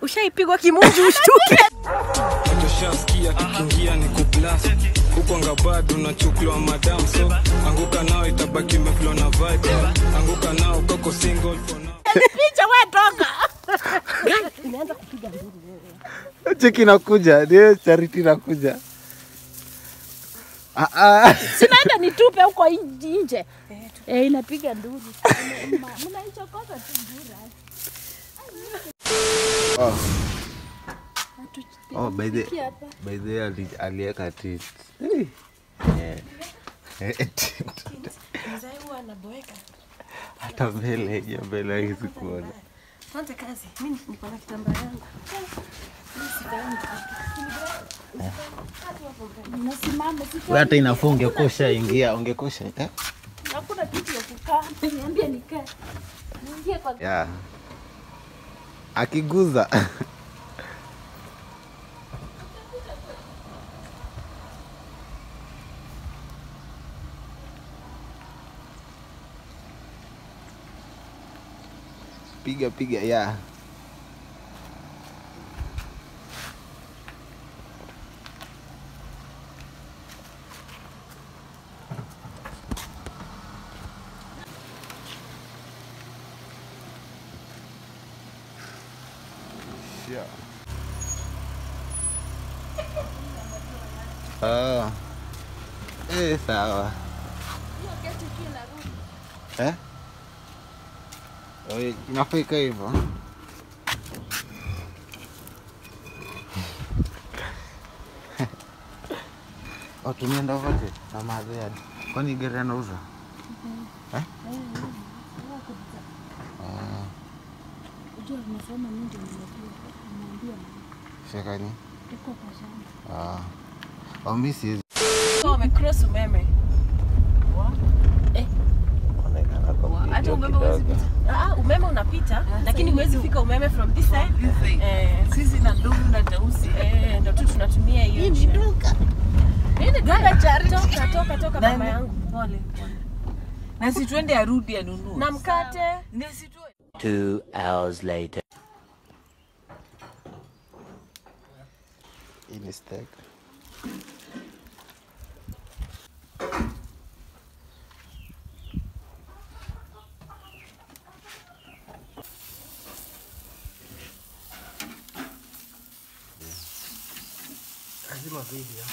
Ushaipigwa kimunju ushtuke. Utashasikia kikiingia ni kublast. Huko ngabado unachukuliwa madam so anguka nao itabaki umeflow na vibe. Anguka nao koko single for now. Picha wewe toka. Inaanza kupiga nduru wewe. Cheki nakuja, ndio Charity nakuja. Sinaenda nitupe huko nje. Inapiga nduru. Mnaichokoza tu nduru. Oh, by the alieka tit. Mzee huwa anaboeka. Hata mbele hizi kuona. Tuanze kazi. Mimi niko na kitambaa yangu. Wewe hata inafaa ungekosha ingia, ungekosha Hakuna kitu ya kukaa. Niambia nikae. Niingie kwa yeah. Akiguza. Piga yeah. Yeah. Oh. Sawa. Oi, inafika hivyo. Tumeenda wote na madhari. Kwani gari anauza? Unajua nasema mimi ndio nimeambia. Shakani. Tuko kwa shamba. Mimi siwezi. Wamecross umeme. Hata umeme huwezi pita. Umeme unapita lakini huwezi fika umeme from this side. Sisi na ndugu na tausi. Ndio tu tunatumia hiyo. Hii ni duka. Nini duka Charity? Toka mama yangu. Pole. Na si twende arudi anunue. Na mkate. Ni si tu 2 hours later. In stack. Lazima video.